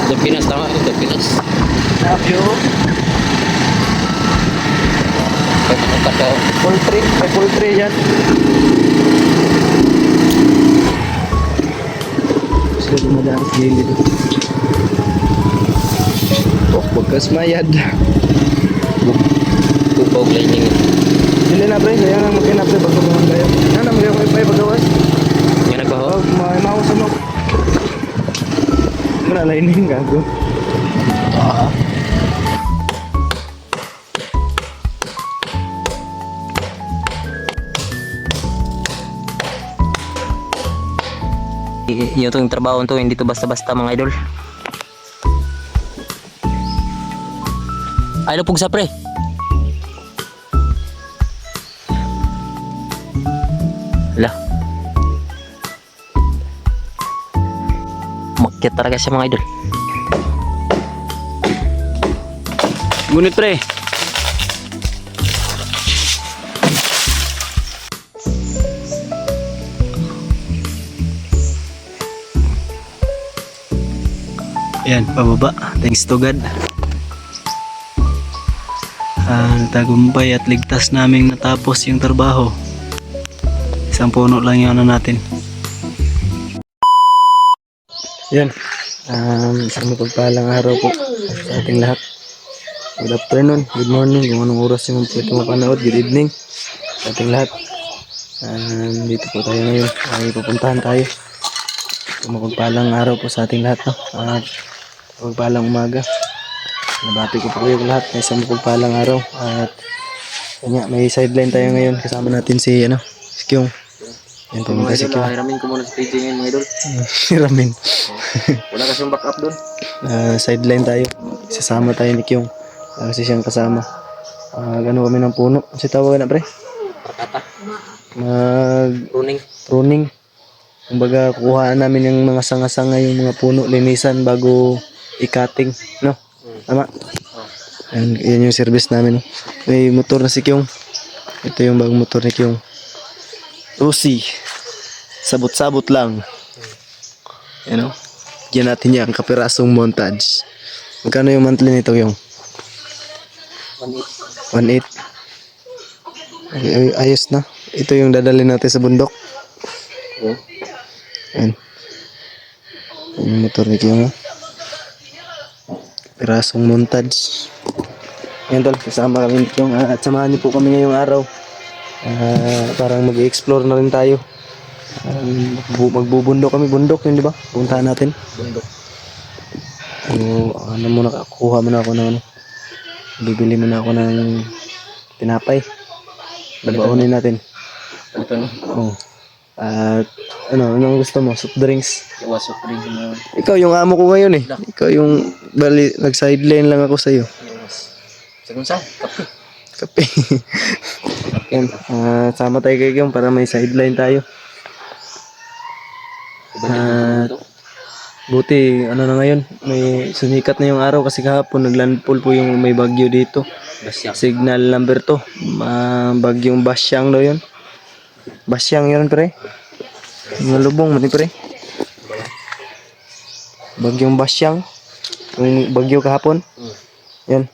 Sa Pinas, tama ito, sa Pinas. Love you. Kaya anong kato. Poultry. May poultry yan. Sila dumadaan sa gilid. Oh, pagkas mayad. Tupaw lining. Sila na pre, kaya nga magkina pre bago mga kayo. Ano, magkaya ko ipay pagawas. Yan nagbaho. Oh, may mausap mo. Wala lining gago. Yung itong trabaho to, hindi to basta-basta mga idol. Ay, lupog sa pre. Hala. Makyat talaga siya mga idol. Ngunit pre. Ayan, pababa. Thanks to God. Tagumpay at ligtas naming natapos yung trabaho. Isang puno lang yung ano natin. Yan. Isang mapagpalang araw po sa ating lahat. Good afternoon, good morning, kung anong oras yung pwede mapanood. Good evening sa ating lahat. Dito po tayo ngayon. Ay pupuntahan tayo. Mapagpalang araw po sa ating lahat. No? At mapagpalang umaga. Nabati ko po kayo lahat na isang mapagpalang araw. At kanya, may sideline tayo ngayon. Kasama natin si Kyung. Yan po mga si Kyung. Hiramin ko muna sa PJ ngayon mga idol. Hiramin. Wala kasing backup doon. Sideline tayo. Sasama tayo ni Kyung. Kasi siyang kasama. Gano kami ng puno. Kasi tawag na pre? Patata. Pruning. Pruning. Kumbaga kukuhaan namin yung mga sanga-sanga, yung mga puno, linisan bago ikating, no? Tama? Yan yung service namin. May motor na si Kyung. Ito yung bagong motor ni Kyung. Rusi. Sabot-sabot lang. Yan o. Diyan natin yan, kapirasong montage. Magkano yung monthly nito yung? 1.8. Ayos na. Ito yung dadalhin natin sa bundok. Yan. Yan yung motor ni Kyung. Pirasong montage. Yan tol, kasama kami ni Kyung. At samahan niyo po kami ngayong araw. Parang mag-explore na rin tayo. Magbubundok kami. Bundok yun, di ba? Puntahan natin. Bundok. Kuha muna ako ng bibili muna ako ng tinapay. Babaunin natin. Ito no? Oo. At anong gusto mo? Soft drinks? Iwas soft drinks na. Ikaw yung amo ko ngayon eh. Ikaw yung nag-sideline lang ako sa'yo. Sagun sa? Kape. Kape. Yan. Sama tayo kay Kyung para may sideline tayo. Buti, na ngayon, may sumikat na yung araw kasi kahapon naglandfall po yung may bagyo dito. Basyang. Signal number 2. Bagyong Basyang daw yun. Basyang yun pre. Mga lubong mati pre. Bagyong Basyang. Yung bagyo kahapon. Yan.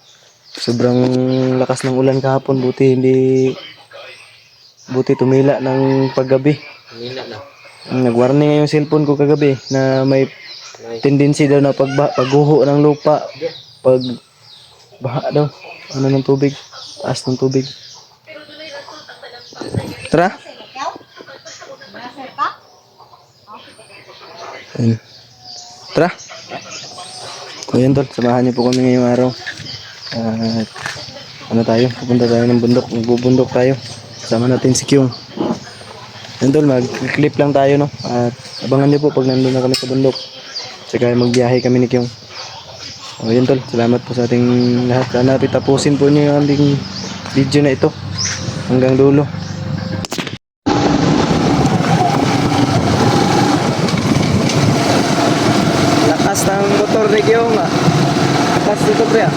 Sobrang lakas ng ulan kahapon. Buti tumila ng paggabi. Tumila na. Nag-warning yung cellphone ko kagabi na may tendency daw na pagguho ng lupa, pag baha daw, ng tubig, taas ng tubig. Tara. Ayan. Tara. O yan tol, samahan niyo po kami ngayong araw. Tayo, pupunta tayo ng bundok, magbubundok tayo. Kasama natin si Kyung. Yan tol, mag-clip lang tayo no. At abangan niyo po pag nandun na kami sa bundok. Saka magbiyahe kami ni Kyung. O yun tol, salamat po sa ating lahat. Sana tapusin po niyo yung ating video na ito hanggang dulo. Lakas ng motor ni Kyung ah. Lakas dito pre ah.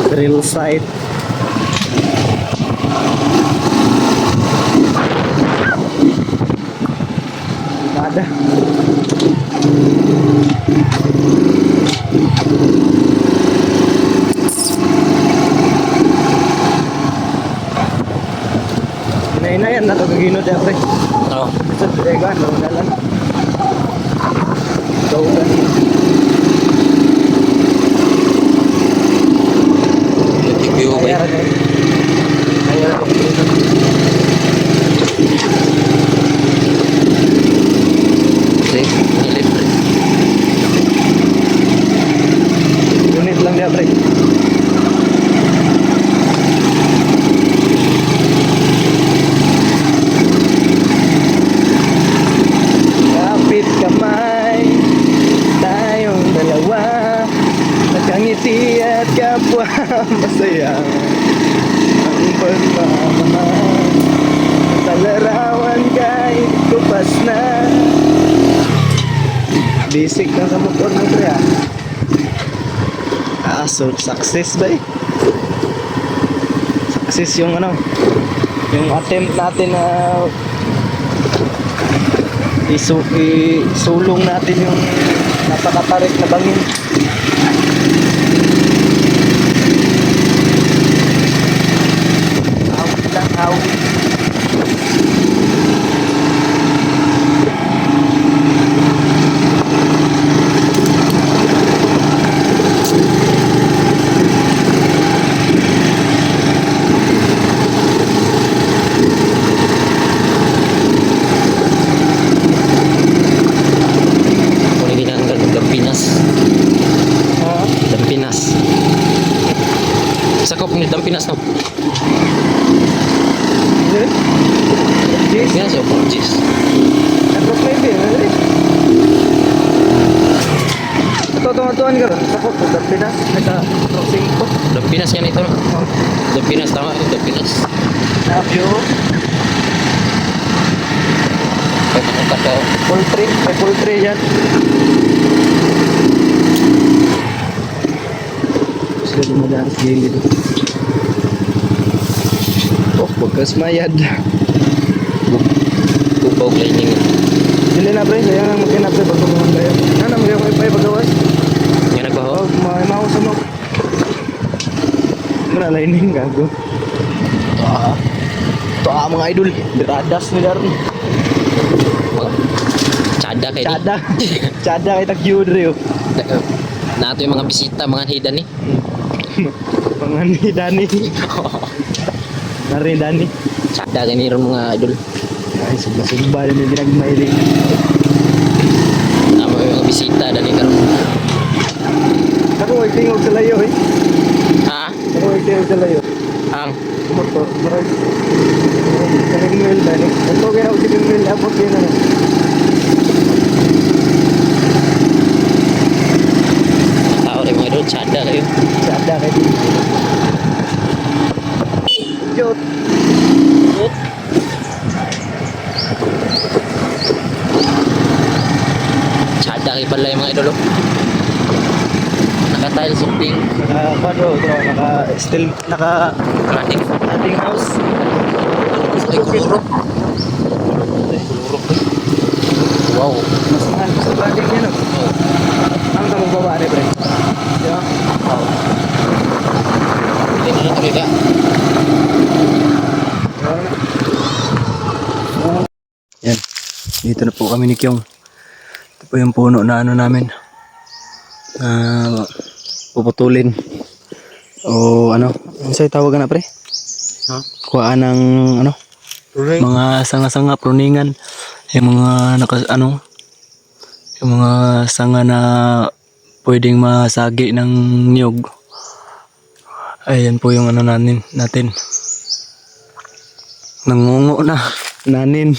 Drill site. Nada. Inainayan na ito kagino dyan pre. Oo. Sa Tega, dalan. Daugan. View ba? Ayan na. Ayan na. Kasi, libre. Unit lang dia pre. Kapit kamay, tayong dalawa, nakangiti at kapwa masaya. Ang pagmamahal sa larawan kahit kupas na. Basic lang sa motor mo pre ah. So success ba eh? Success yung ano, yung attempt natin na isulong natin yung napakatarik na bangin. Awit lang, awit. Kung hindi na ang Dampinas. Dampinas. Sakop ni Dampinas no? Yes. Dampinas o Porgis? Nag-rock na yun eh. Ito, ka rin. Sakot, Dampinas. Nagka-crossing ko. Dampinas yan ito no? Dampinas, tama ito Dampinas. Navyo. Kaya manungkat ka. Poultry. May poultry yan. Sila dumadaan sa gilid. Oh, pagkas mayad. Bubaw lining. Dili na pre, kaya nga magkinap pre pag pumunta kayo. Ano, mag-ipay pagawas? Nga nagbaho? Oh, mahusa mo. Muna lining gago. Ito mga idol. Biradas ni Darren. Tsada kayo Tsada. Tsada kay Tagyud rin. Nato yung mga bisita, mga hida ni. Pangan ni Dani. Nari Dani. Tsada kayo ni mga idol. Ay, sugba-sugba din yung ginagmailing. Nama yung mga bisita, dali karon. Ako ay tingog sa layo eh. Ha? Ako ay tingog sa layo. Ang? Motor, marag. Kaling Dani. Ito kaya ako si Mil, abot yun na. Tao rin mga idol, tsada kayo. Tsada kay Dini. Jot. Tsada kayo pala yung mga idol. Oh. Naka-tile something. Naka-still, Matik. naka-ating house. Ay, kuluro. Kuluro ko. Wow. Mas mahal sa bagay yan, no? Ang tamang babae, pre. Diba? Hindi na ito ka. Yan. Dito na po kami ni Kyong. Ito po yung puno na ano namin. Puputulin. O ano? Ano sa'yo tawagan na, pre? Ha? Kuhaan ng ano? Mga sanga-sanga, pruningan. Yung mga yung mga sanga na pwedeng masagi ng niyog. Ayan po yung ano natin. Nangungo na. Nanin.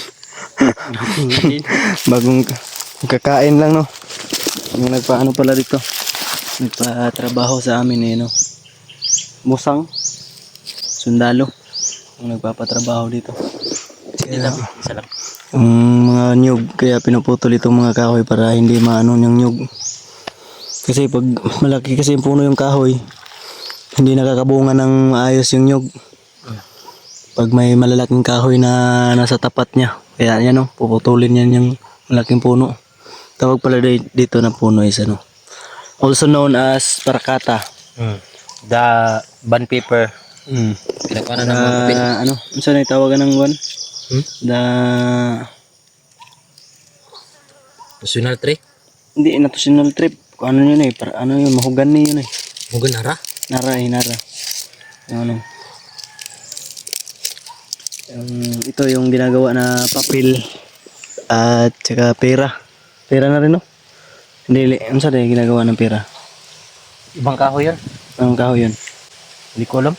Bagong kakain lang, no? Yung nagpaano pala dito. Nagpatrabaho sa amin eh, no? Musang. Sundalo. Yung nagpapatrabaho dito. Kaya, Isa lang. yung mga nyug, kaya pinuputol itong mga kahoy para hindi maano yung nyug. Kasi pag malaki kasi yung puno yung kahoy, hindi nakakabunga ng maayos yung nyug. Pag may malalaking kahoy na nasa tapat niya. Kaya yan o, puputulin yan yung malaking puno. Tawag pala dito na puno is ano. Also known as parakata. The bond paper. Mm. Pinakuha na ng mga papel. Ano? Ano saan yung tawagan ng one? The... National tree. Hindi, national trip. Ano yun eh? Para, ano yun? Mahogany yun eh. Mugan nara. Nara. Yung ano. Ito yung ginagawa na papel at saka pera. Pera na rin no? Hindi, ano saan yung ginagawa ng pera? Ibang kahoy yun. Anong kahoy yun? Hindi ko alam.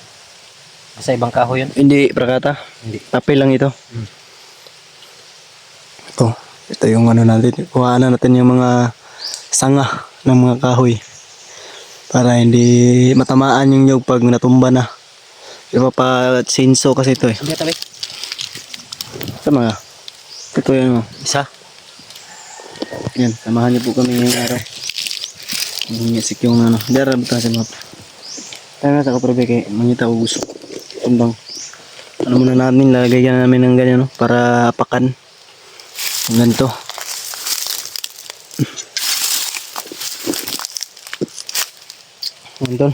Sa ibang kahoy yun. Hindi, prakata. Hindi. Papel lang ito. Ito yung ano natin. Kuhaan na natin yung mga sanga ng mga kahoy. Para hindi matamaan yung nyug pag natumba na. Diba pa sinso kasi ito eh. Hindi tabi. Ito mga. Ito yan mo. Isa. Yan, samahan niyo po kami ngayong araw. Nangyasik yung ano. Dara, buta sa mga. Tayo na sa kaprobe kay mangita ko gusto. Tumbang. Ano muna namin, lalagyan namin ng ganyan no? Para apakan. Ganito. Antol,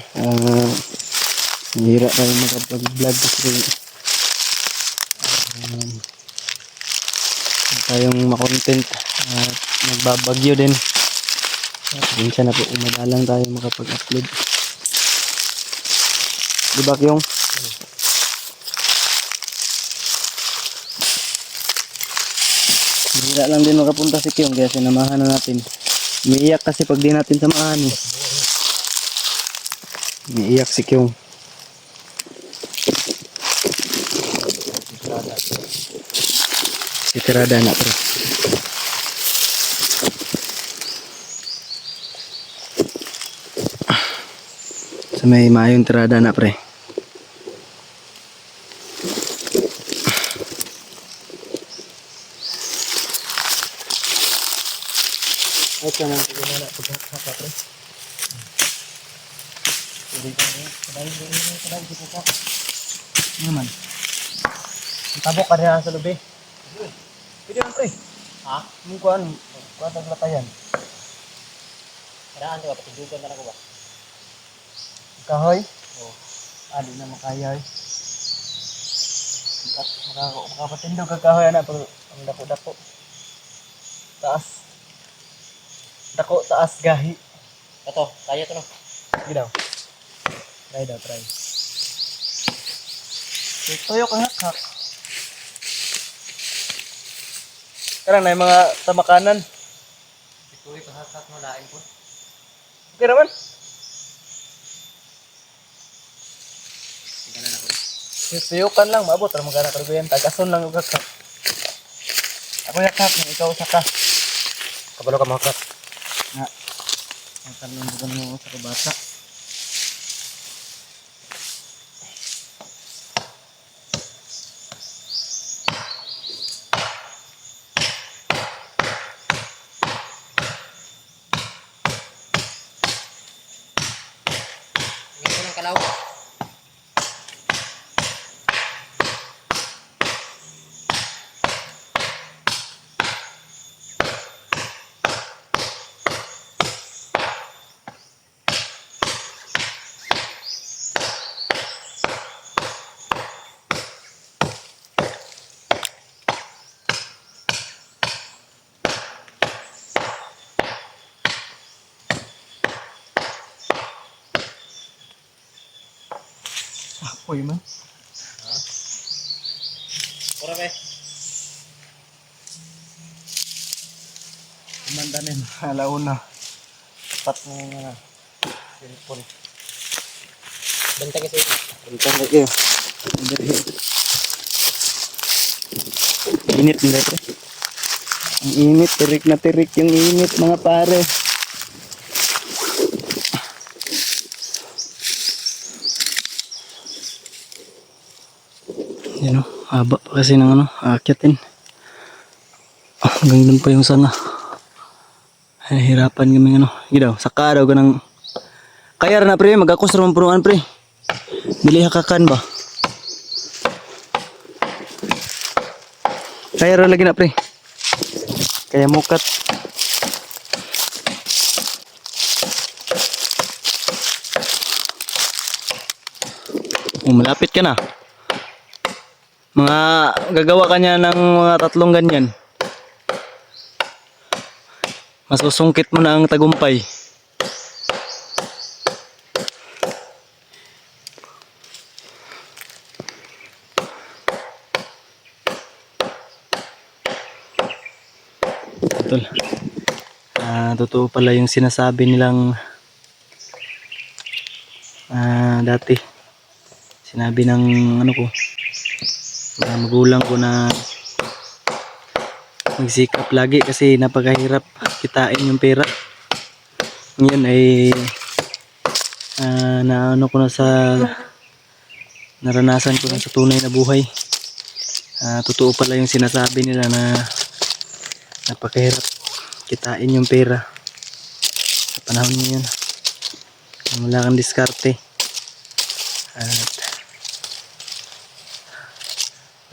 mahira tayo makapag-vlog kasi tayong makontent at nagbabagyo din. Minsan na po umadalang tayo makapag-upload. Diba Kyong? Mahira lang din makapunta si Kyong kaya sinamahan na natin. Umiiyak kasi pag di natin samahan eh. Umiiyak si Kyong. Si Tirada na pre. Sa may maayong Tirada na pre. Ito na, gumana pagkakaka pre. Naman. Tabok ka rin sa lubi. Pwede lang pre. Ha? Mung kuhan. Kuhan ang latayan. Karaan ka patigugan na ako ba? Kahoy? Oo. Di na makaya eh. Makapatindog ka kahoy na pero ang dako-dako. Taas. Dako, taas, gahi. Ito, kaya to no. Sige daw. Try daw, try. Tuyo ka hak. Karang na yung mga tamakanan. Ito ay kahasat mo lain po. Okay naman. Tingnan na ako. Tuyukan lang, maabot. Pero magkana karguyan. Tagason lang yung kakak. Ako yakak, ikaw saka. Kabalo ka makat. Nga. Ang tanong ko mo sa kabata. Ngayon ko ng kalaw. Apoy man. Pura be. Kumanda na yun. Alauna. Tapat mo nga na. Cellphone. Benta kasi. Bentang kayo. Init nila ito. Ang init. Tirik na tirik yung init mga pare. Yan o. Haba pa kasi ng ano. Aakyatin. Hanggang dun pa yung sanga. Ay, hirapan kami ano. Sige daw. Saka daw ka ng... Kaya na pre. Mag-akos naman punuan pre. Dili hakakan ba? Kaya ra lagi na pre. Kaya mukat. Malapit ka na. Mga gagawa ka niya ng mga 3 ganyan. Masusungkit mo na ang tagumpay. Tol. Totoo pala yung sinasabi nilang dati. Sinabi ng ano ko, mga magulang ko na magsikap lagi kasi napakahirap kitain yung pera. Ngayon ay naano ko na sa naranasan ko na sa tunay na buhay. Totoo pala yung sinasabi nila na napakahirap kitain yung pera sa panahon ngayon. Wala kang diskarte at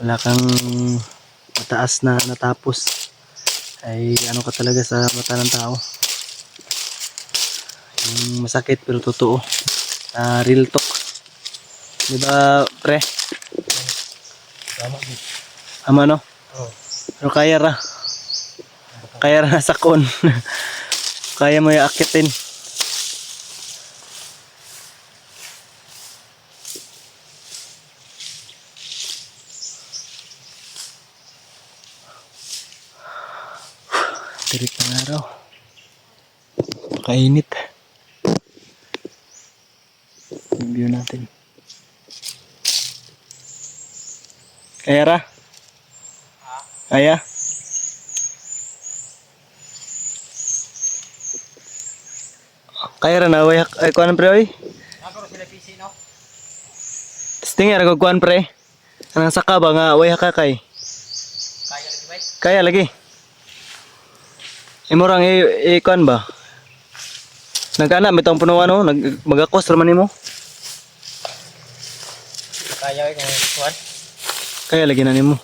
wala kang mataas na natapos, ay ano ka talaga sa mata ng tao. Yung masakit pero totoo. Real talk. Diba pre? Tama no? Pero kaya ra. Kaya ra nasakon. Kaya mo yung akitin. Tirik ng araw. Pakainit. View natin. Kaya ra? Kaya? Kaya ra na way ay kuan pre oy. Testing ra ko kuan pre. Anang saka ba nga way hakakay? Kaya lagi bay? Kaya lagi. Imorang kuan ba? Nagkana mitong punuan no, magakos ra man nimo. Kaya kay kuan. Kaya lagi na nimo.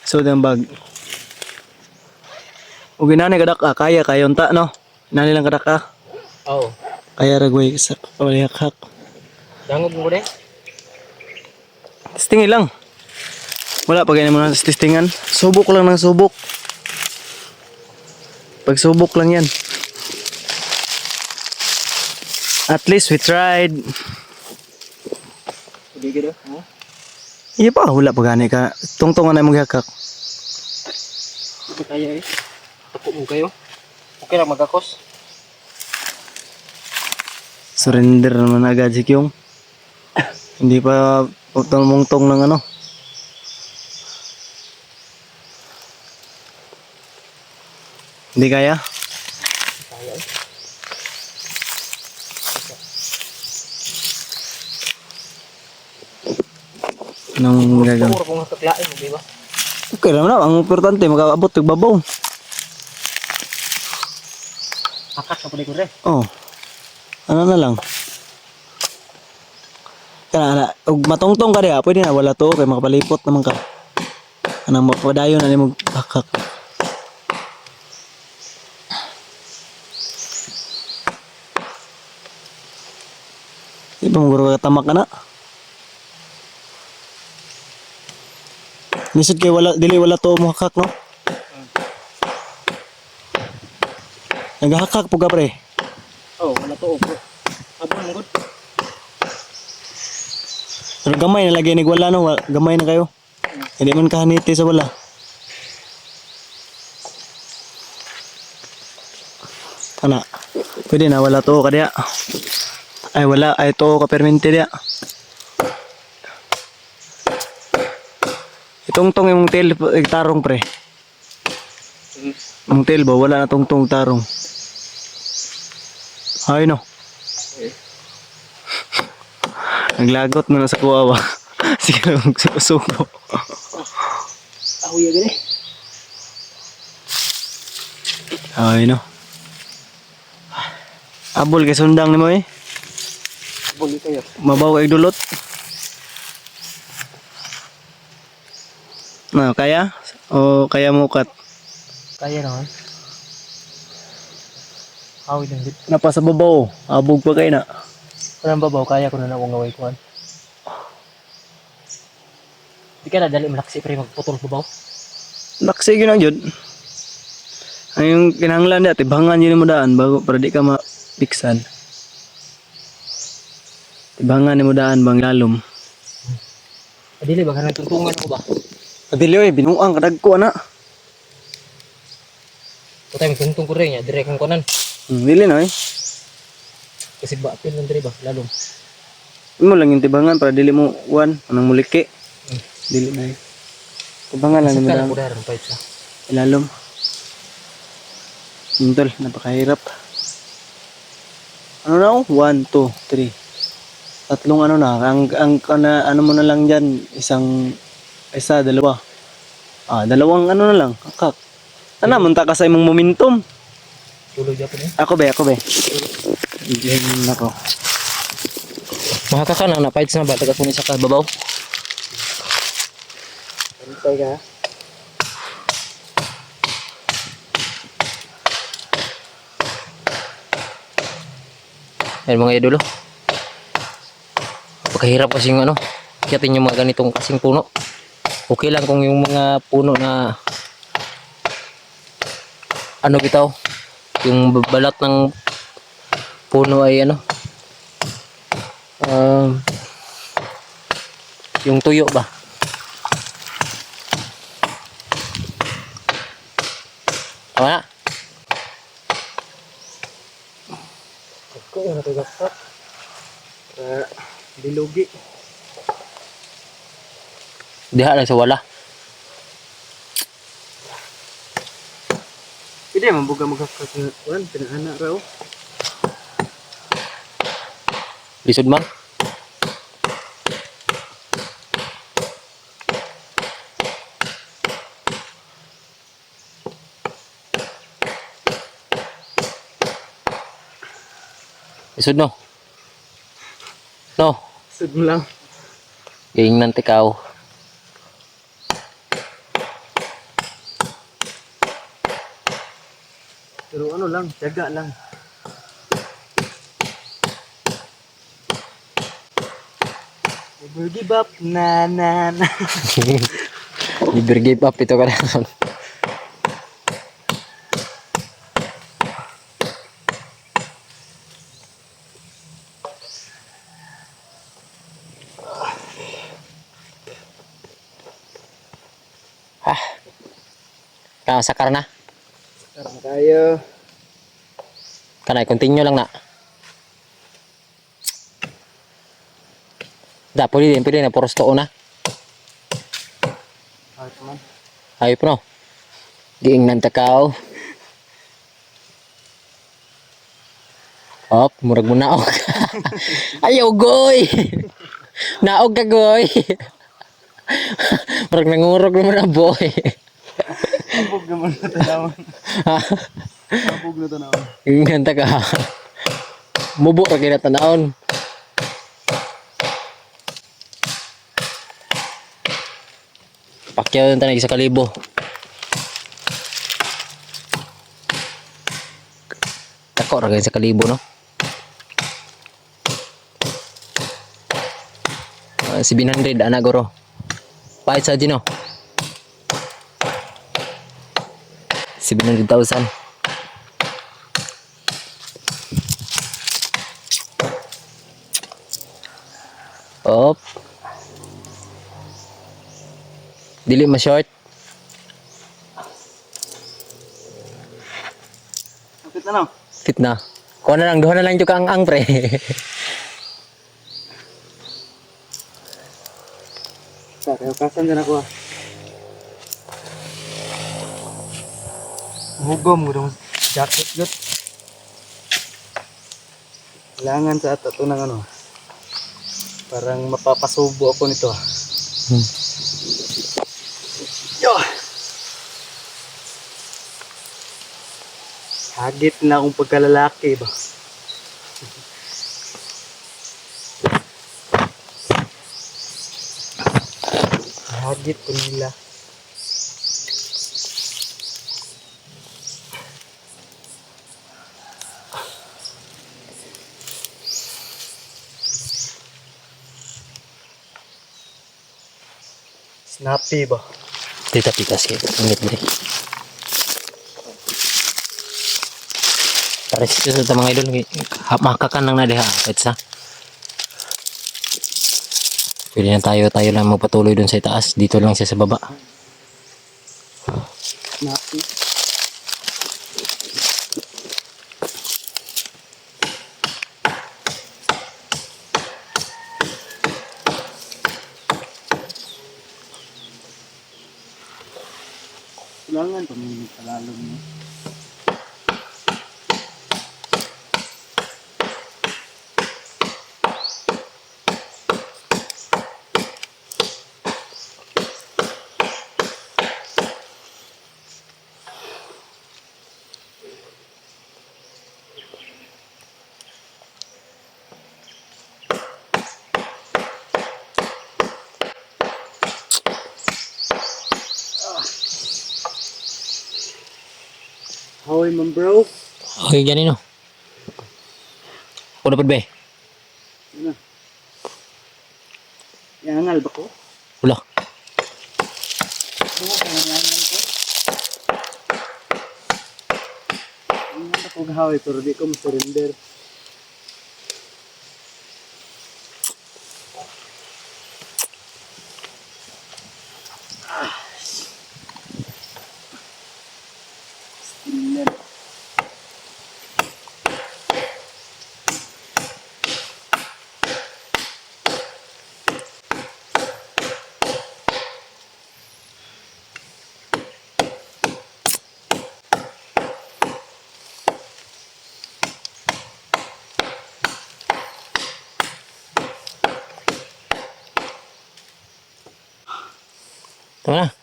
So ang bag. Ug inani kadak kaya unta no. Inani lang kadak Oo. Kaya ra goy sa hak. Dangob mo de. Testing lang. Wala pa ganyan mo na testingan. Subok lang ng subok. Pagsubok lang yan. At least we tried. Hindi gito? Iya pa, wala pa gani ka. Tungtungan na mong hakak. Hindi kaya eh. Tapo mo kayo. Okay lang magkakos. Surrender naman agad si Kyung. Hindi pa mungtong ng ano. Hindi kaya? Kaya eh. Anong gagawin? Puro kung kaklain, di ba? Okay naman na. Ang importante, makaabot ng babaw. Akat ka pa di ko rin? Oo. Ano na lang? Kaya matungtong ka diya, pwede na wala to. Kaya makapalipot naman ka. Anong mapadayon na mo hakak. Di ba maguro ka tamak ka na? Nisod kayo wala, dili wala to mo hakak no? Naghahakak po ka pre? Oo, wala to po. Abon mo good. Pero gamay na lagi nagwala no, gamay na kayo. Hindi man kahaniti sa wala. Ana, pwede na wala to ka diya. Ay wala, ay to ka permente diya. Itungtong yung tail tarong pre. Yung tail ba wala na tungtong tarong. Ay no. Naglagot mo na sa kuwawa. Sige lang suko. Ahoy gani. Ay no. Abol kay sundang nimo eh. Mabaw kay dulot. Na, kaya? O kaya mo kat? Kaya naman. Hawid ang dito. Napa sa babaw. Abog pa kay na. Kanang babaw, kaya ko na akong gawin kuhan. Di ka na dali malaksi pre magputol babaw. Laksi gyud ang jud. Ang yung kinahanglan dati tibangan yun mo daan bago para di ka mapiksan. Tibangan ni mo daan bang lalom. Adili ba kanang tuntungan ko ba? Adili oy binuang kadagko ana. Patay magtuntong ko rin ya, direk ang kunan. Dili na eh. Kasi ba pil ng dire ba lalom. Imo lang yung tibangan para dili mo uwan anang muliki. Dili na eh. Tibangan lang ni mo Saka daan. ko daran pa isa. Ilalom. Intol, napakahirap. Ano na oh? 1, 2, 3. Tatlong ano na. Ano mo na lang dyan. Isa, dalawa. Dalawang ano na lang. Kakak. Ano, munta ka sa imong momentum. Tuloy Japan eh. Ako be. Diyan ako. Mahaka ka na napait na ba taga kunin sa babaw. Antay ka. Ayan mga idolo. Pagkahirap kasing ano, kiyatin yung mga ganitong kasing puno. Okay lang kung yung mga puno na ano bitaw, yung balat ng puno ay ano, yung tuyo ba? Tama na? Ako yung natagaksak. Dilugi. Diha lang sa wala. Hindi, mabuga magkakak na kuwan. Pinahana raw. Lisod man. Lisod no. No. Sud mo lang. Galing ng tikaw. Pero ano lang, tiyaga lang. Never give up, na. Never give up ito ka na. Sakar na. Karang tayo. Kanay, continue lang na. Pwede na, puros to na. Ayos man. Ayop no. Giing ng takaw. Hop, murag mo naog. Ayaw, goy! Naog ka, goy! Murag nangurog naman na, boy. Abog naman na tanawon. Ha? Abog na tanawon. Giing ng takaw. Mubo ra kay natanawon. Pakyaw yung tanay sa kalibo. Tako ra sa kalibo no. 700 ana goro. Pahit sa dino. 700,000. Op. Dili ma-short. Kapit na no? Fit na. Kuha na lang, duha na lang yung ang pre. Kaya kasan din ako. Hugom mo dong jacket gut. Kailangan sa ato to ng ano. Parang mapapasubo ako nito. Yo. Hagit na akong pagkalalaki ba. Hagit ko nila. Snappy ba? Dito pikas kayo. Ingit mo rin. Pares ito sa mga idol. Makakan lang na diha. Kahit sa. Pwede na tayo lang magpatuloy dun sa itaas. Dito lang siya sa baba. Snappy. Kailangan pamimig palalong mo. Hoy, man bro. Okay, ganun no. Ako dapat ba? Ano? Yangal ba ko? Wala. Oo, yangal ko. Yangal ako gahawi pero di ko ma-surrender. Still Tama na.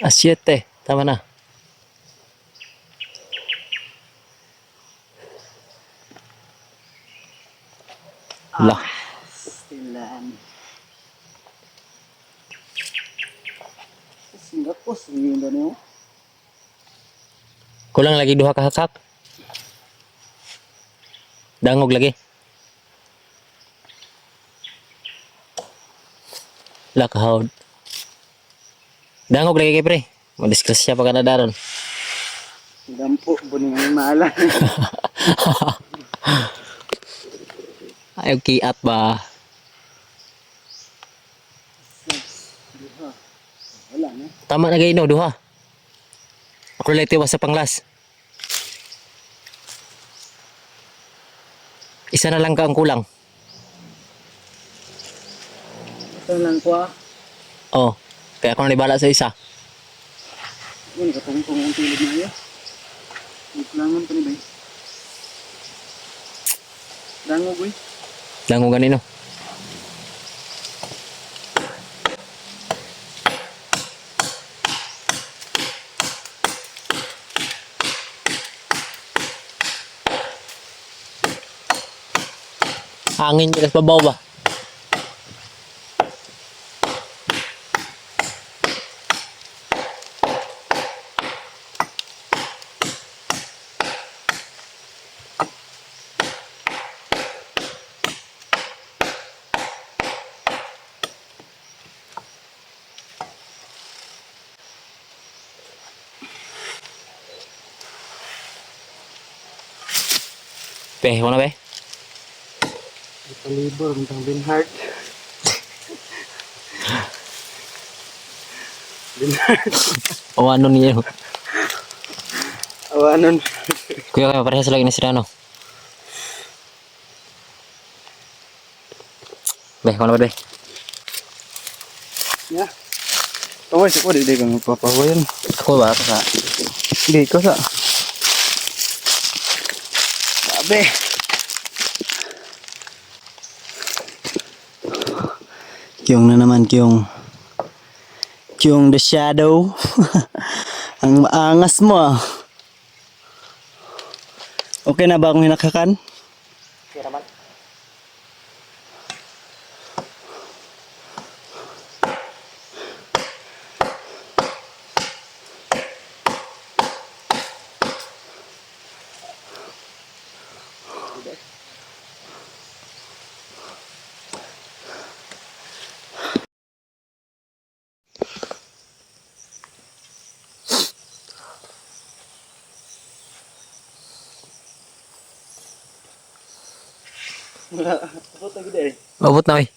Asyete. Tama na. Wala. Stilan. Singapore, singin ba niyo? Kulang lagi duha ka hakak. Dangog lagi. Wala ka hawd. Dangog lagi kay pre. Madiscuss siya pa ka na daron. Dampo, buning ang maalan. Ayaw kiat ba? Wala na. Tama na gaino duha. Ako lang tiwas sa panglas. Isa na lang ka ang kulang. Ito lang ko ah. Oh, kaya ako na nibala sa isa. Ano ka tungtong ang tilid na iyo? Iklangan pa ni bay. Dangog boy. Dango ganino. Hangin nyo sa babaw ba? Be, wala be? Ipalibor, mentang Binhart. Binhart. O ano niyo? Awanon. Kuya kayo parehas lagi na sila no? Be, wala ba be? Ya. Tawai sa ko, di kang magpapawayan. Ako ba? Ako sa... Hindi ko sa. Sabi. Kyung na naman, Kyung. Kyung the Shadow. Ang maangas mo ah. Okay na ba akong hinakakan? Okay naman. Mabot na eh.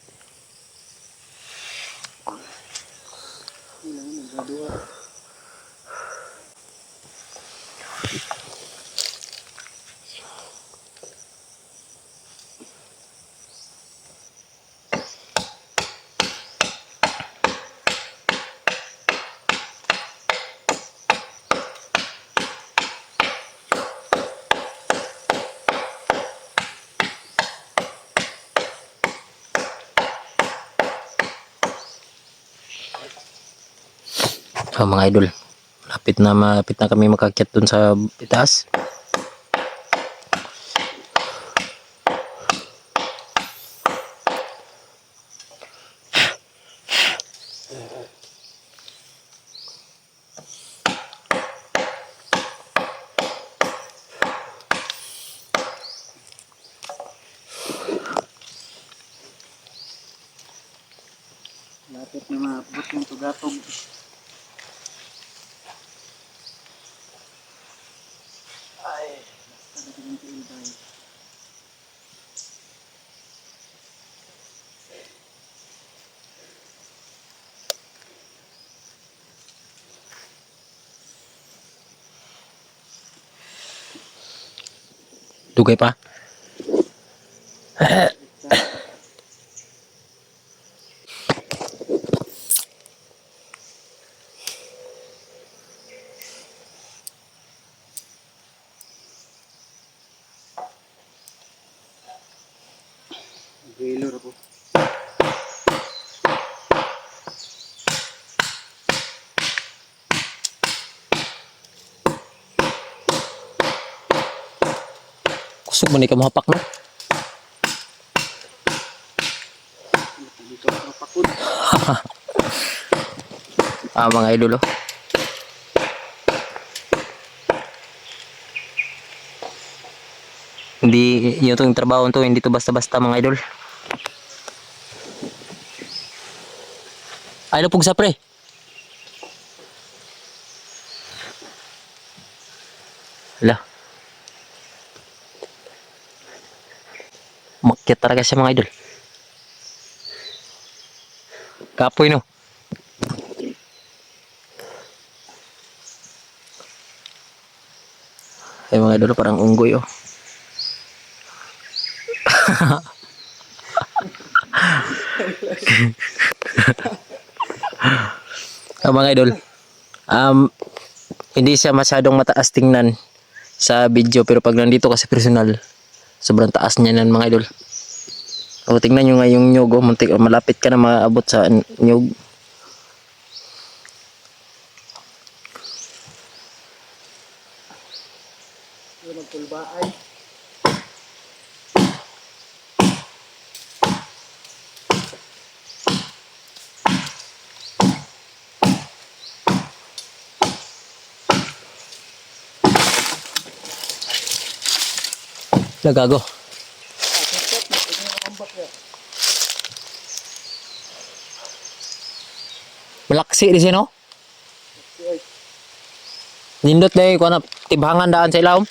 Mga idol, malapit na kami makakyat dun sa itaas. Lapit na maabot yung tugatog. Dugay pa. Gilor ako. Kusog man ka mahapak no. Dito ako pakod. Mga idol oh. Hindi yung tong trabaho to, hindi to basta-basta mga idol. Ay lapog sa pre. Hala. Makyat talaga siya mga idol. Kapoy no. Ay mga idol parang unggoy oh. Mga idol, hindi siya masyadong mataas tingnan sa video, pero pag nandito kasi personal, sobrang taas niya nan mga idol. O tingnan nyo nga yung nyug, oh, muntik, malapit ka na maabot sa nyug. Magpulbaay. Nagago. Malaksi di sino? Nindot dahil kung ano, tibhangan daan sa ilawom.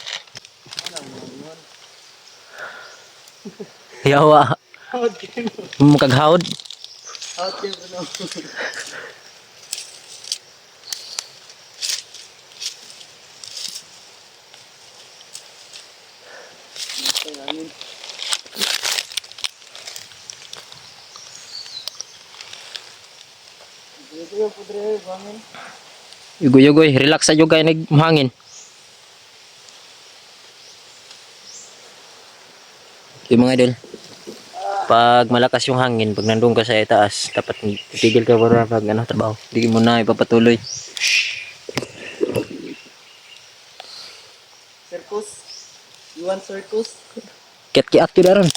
Yawa. Makaghawd. Out yun ano. Yugoy-yugoy, relax sa juga yung hangin. Okay mga idol. Pag malakas yung hangin, pag nandun ka sa itaas, dapat titigil ka para pag ano, trabaho. Hindi mo na ipapatuloy. You want circus? Kiat-kiat yun daron.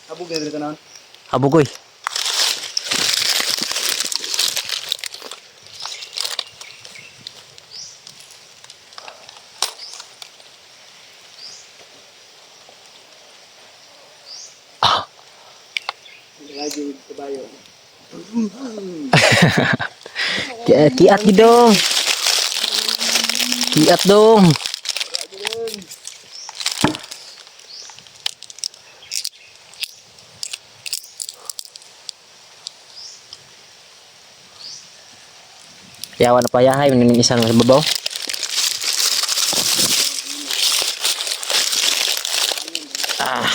Abog na dito na. Habugoy. Lagi with kabayo. Kiat gitu dong. Kiat dong. Yawan apa ya hay ning isang sa babaw. Ah.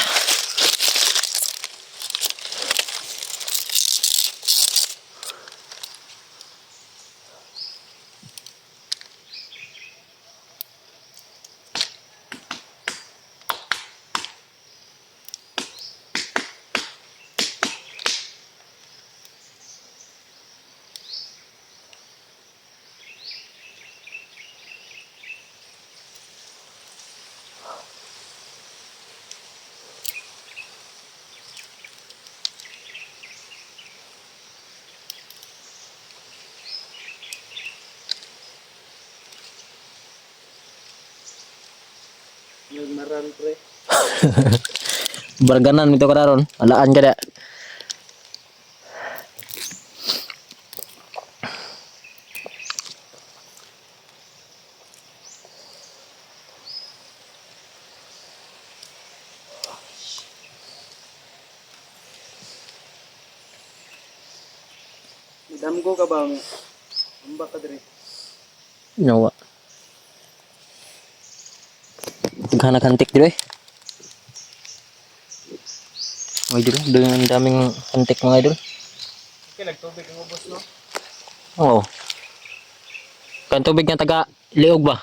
Nagmaran pre. Berganan itu kadaron. Alaan kada. Damgo ka ba? Amba ka dire. Nyawa. Gana kantik dulu. Mga idol, dengan daming kantik mga idol. Okay, nagtubig ang ubos no? Oo. Kan tubig nga taga liog ba?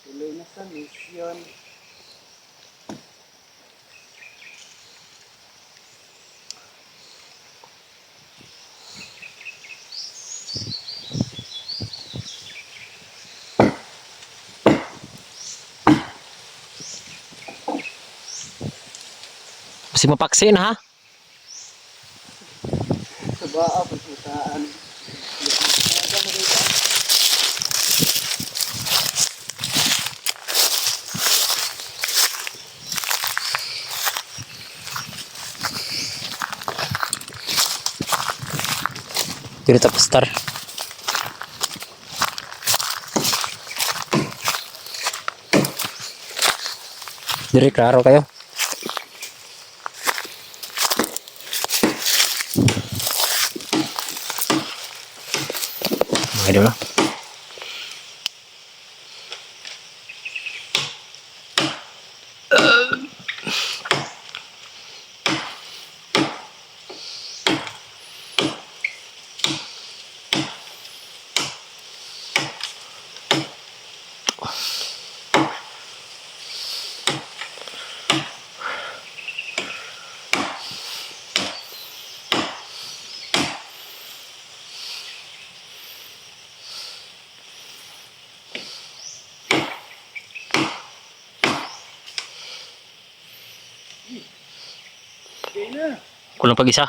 Tuloy na sa mission. Masih mapaksin ha? Sa baa, pagputaan. Dito tapos star. Dari klaro kayo. Mga idol. Okay na. Kulang pag isa.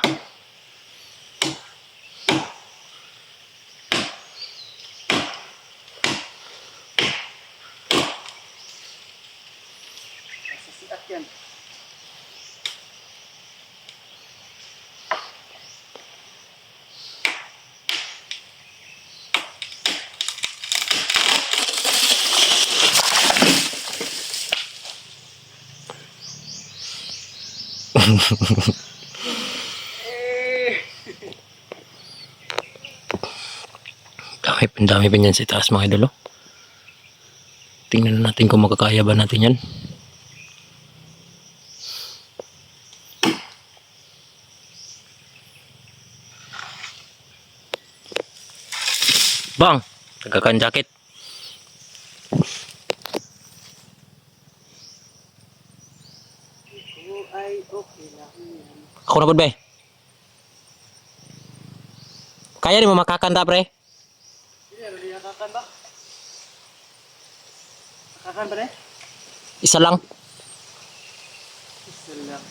Nasa siat yan. Dami pa niyan sa itaas mga idol. Oh. Tingnan natin kung makakaya ba natin yan. Bang, tagakan jacket. Ko ay okay lang yan. Ako na pud, be. Kaya di mo makakanta, pre? Hindi na rin nakakan ba? Nakakan ba rin? Isa lang. Isa lang.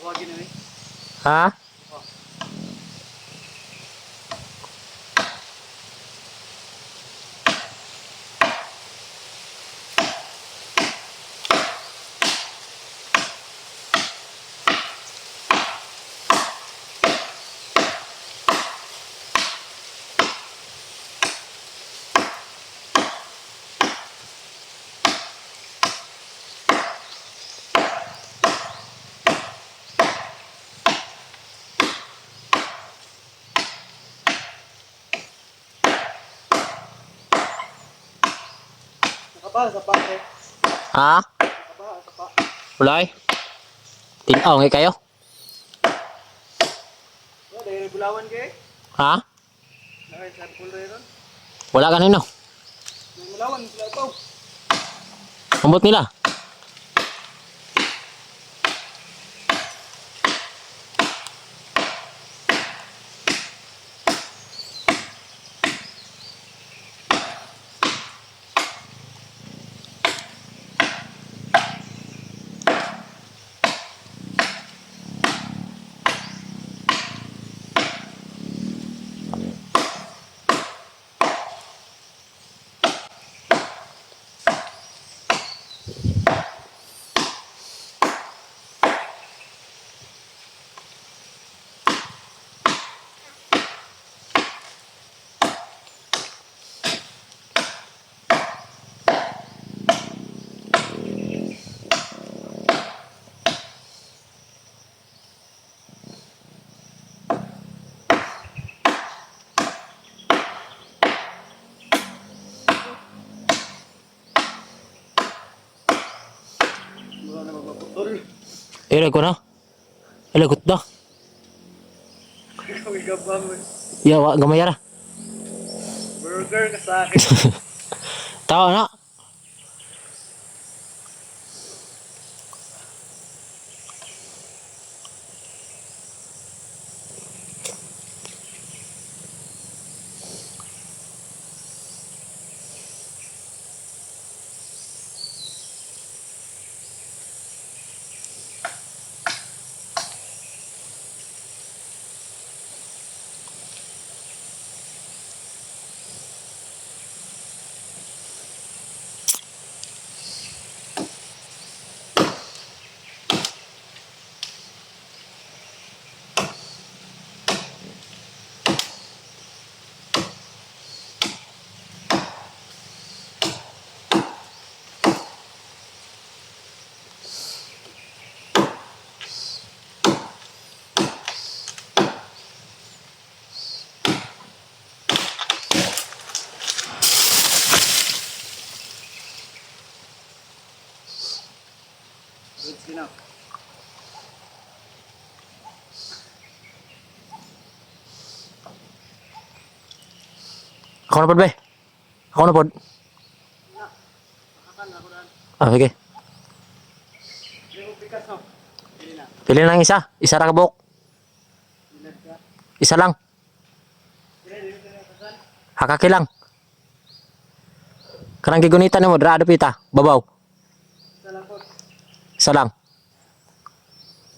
Huwagin na rin. Ha? Nakabaha sa pare. Ha? Nakabaha sa pa. Ulay? Tinaw nga kayo? Oh, dahil bulawan kayo. Ha? Nakay sa pulo ron. Wala ka nino. May bulawan sila ito. Ambot nila. Wala na magpaputol. Ilay ko na. Ilay ko na. Kami gabang mo. Yawa, gamaya na. Burger ka sa akin. Tawa na. Good enough. Ako na pod, be. Ako na pod. Nakakan ako daan. Ah, sige. Hindi mo pikas no. Hindi na. Pili lang isa. Isa ra ka buhok. Bilad ka. Isa lang. Hindi ka nakakan. Hakaki lang. Kanang gigunitan mo, dra pita. Babaw. Sa langkot. Isa lang.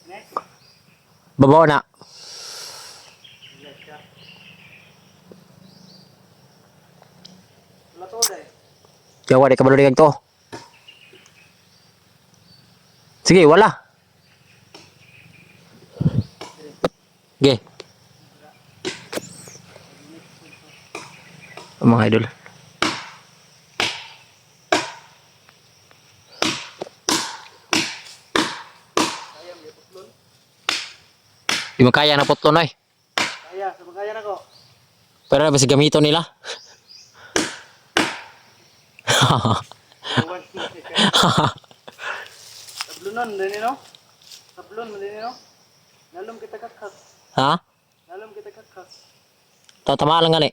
Next. Babaw na. Bilad ka. Wala to dahil. Yawa, di ka balurigag to. Sige, wala. Ge. Mga idol. Sayang, may putlon. Di mo kaya na putlon ay. Kaya, sa magkaya na ko. Pero na ba si gamito nila? Ewan. Sablunon din no? Sablon mo din no? Nalom kita kakak. Ha? Nalom kita kakak. Tatama lang gani.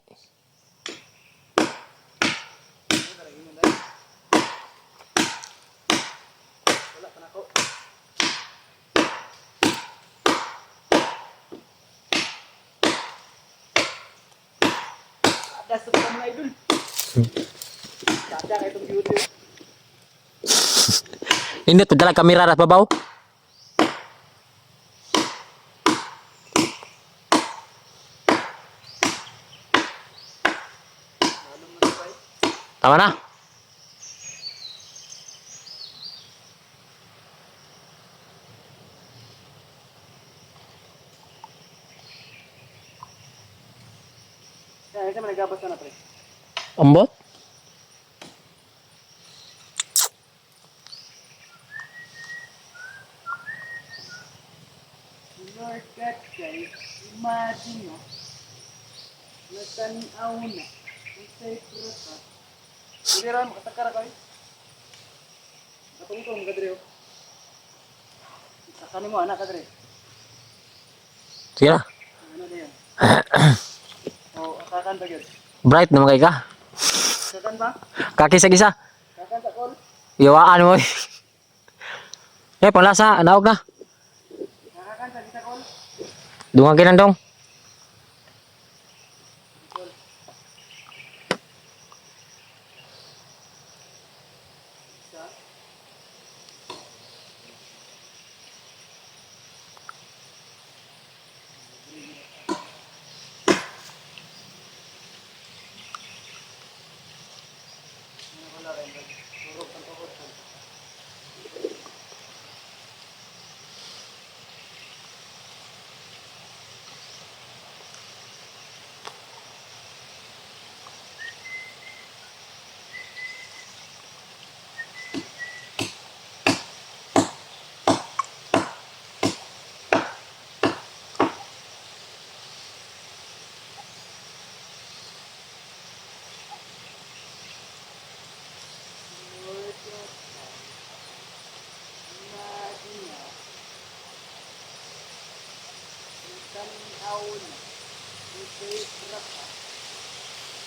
Wala pa na ko. Ada sa mga idol. Kada kay itong beauty. Hindi to dala kamera ra babaw. Tama na. Kaya isa man nagabas na pre. Ambot? Lord God guys, imagine nyo, natanaw na, isa'y prata. Hindi rin, makatakara kayo. Katungtong, kadre o. Sakanin mo, anak kadre. Sige na. Ano na yan? O, akakan ba yun? Bright naman kay ka. Kakan ba? Kakisa-kisa. Kakan sa call? Iwaan mo. Eh, panglasa. Naog na. Kakakan sa kita call? Dungan kinandong.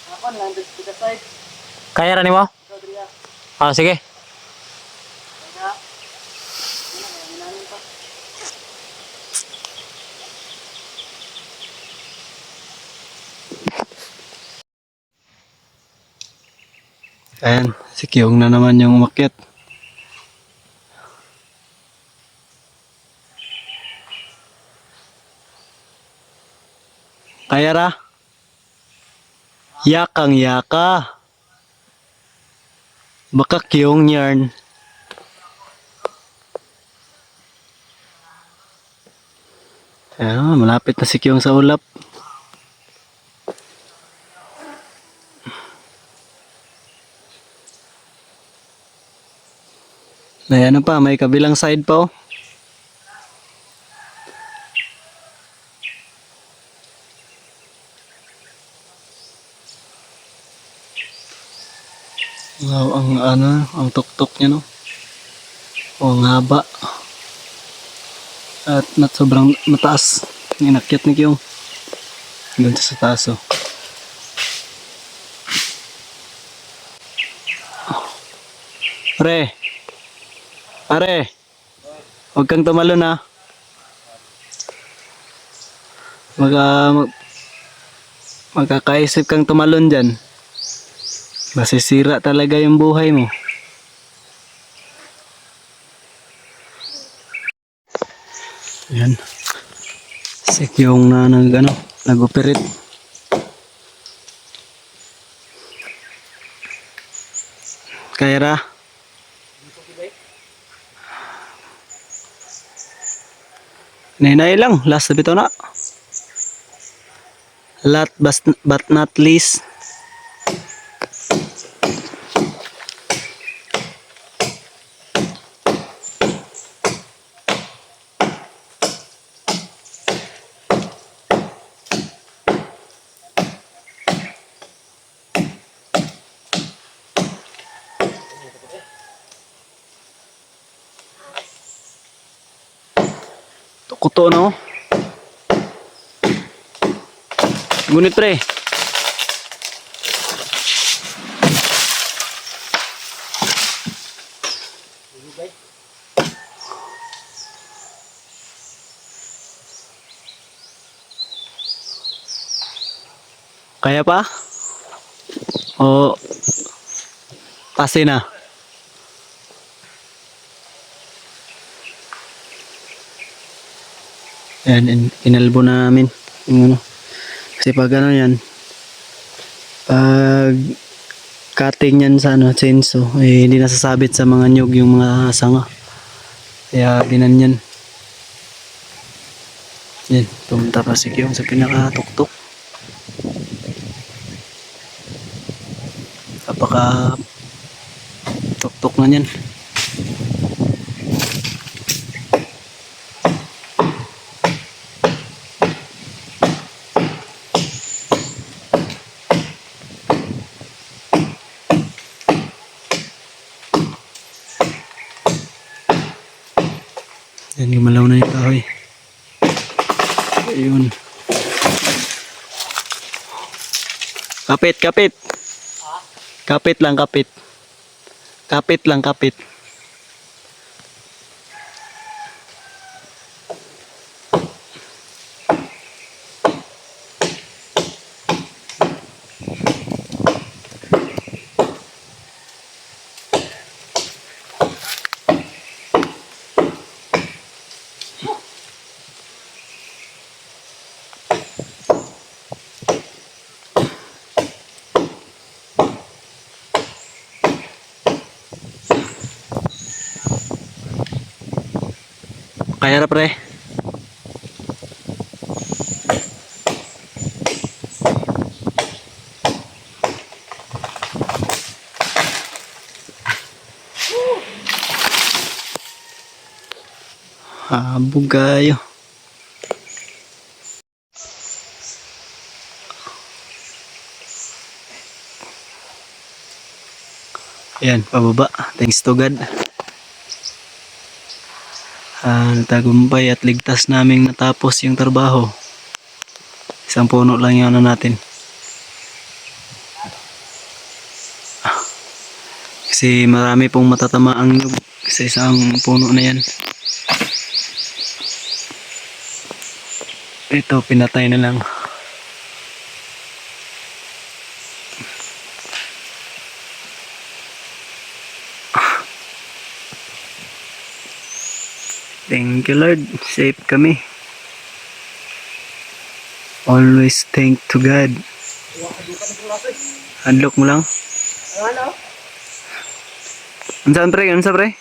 Ako lang, kita side. Kaya ra nimo? Ikaw, Dria. Ah, sige. Kaya, ano kaya, minanin pa. Ayan, si Kyung na naman yung umakyat. Kaya ra? Yakang yaka. Baka Kyung yarn. Ayan, malapit na si Kyung sa ulap. Ayan na pa, may kabilang side pa oh. Wow, ang tuktok niya no. O, ang haba. At sobrang mataas. Inakyat ni Kyung. Doon sa taas oh. Pre. Pare. Huwag kang tumalon ha. Magkakaisip kang tumalon dyan. Masisira talaga yung buhay mo. Yan. Sik yung nag-operate. Kaya ra. Nainay lang. Last na bito na. Last but not least. Kuto no. Ngunit pre. Kaya pa? O pase na? Yan, kinalbo namin. Yung ano. Kasi pag ano yan, pag cutting yan sa ano, chainsaw, eh, hindi nasasabit sa mga nyug yung mga sanga. Kaya ginanyan. Yan, pumunta pa si Kyong sa pinakatuktok. Napaka tuktok na yan. Yan, gumalaw na yung kahoy. Ayun. Kapit, kapit. Kapit lang, kapit. Kapit lang, kapit. Kaya na pre. Habog kayo. Ayan, pababa. Thanks to God. Natagumpay at ligtas naming natapos yung trabaho. Isang puno lang yung ano natin. Kasi marami pong matatamaang nyug sa isang puno na yan. Ito, pinatay na lang. Thank you Lord, safe kami. Always thank to God. Unlock mo lang. Ano? Ansan pre? Ansan pre?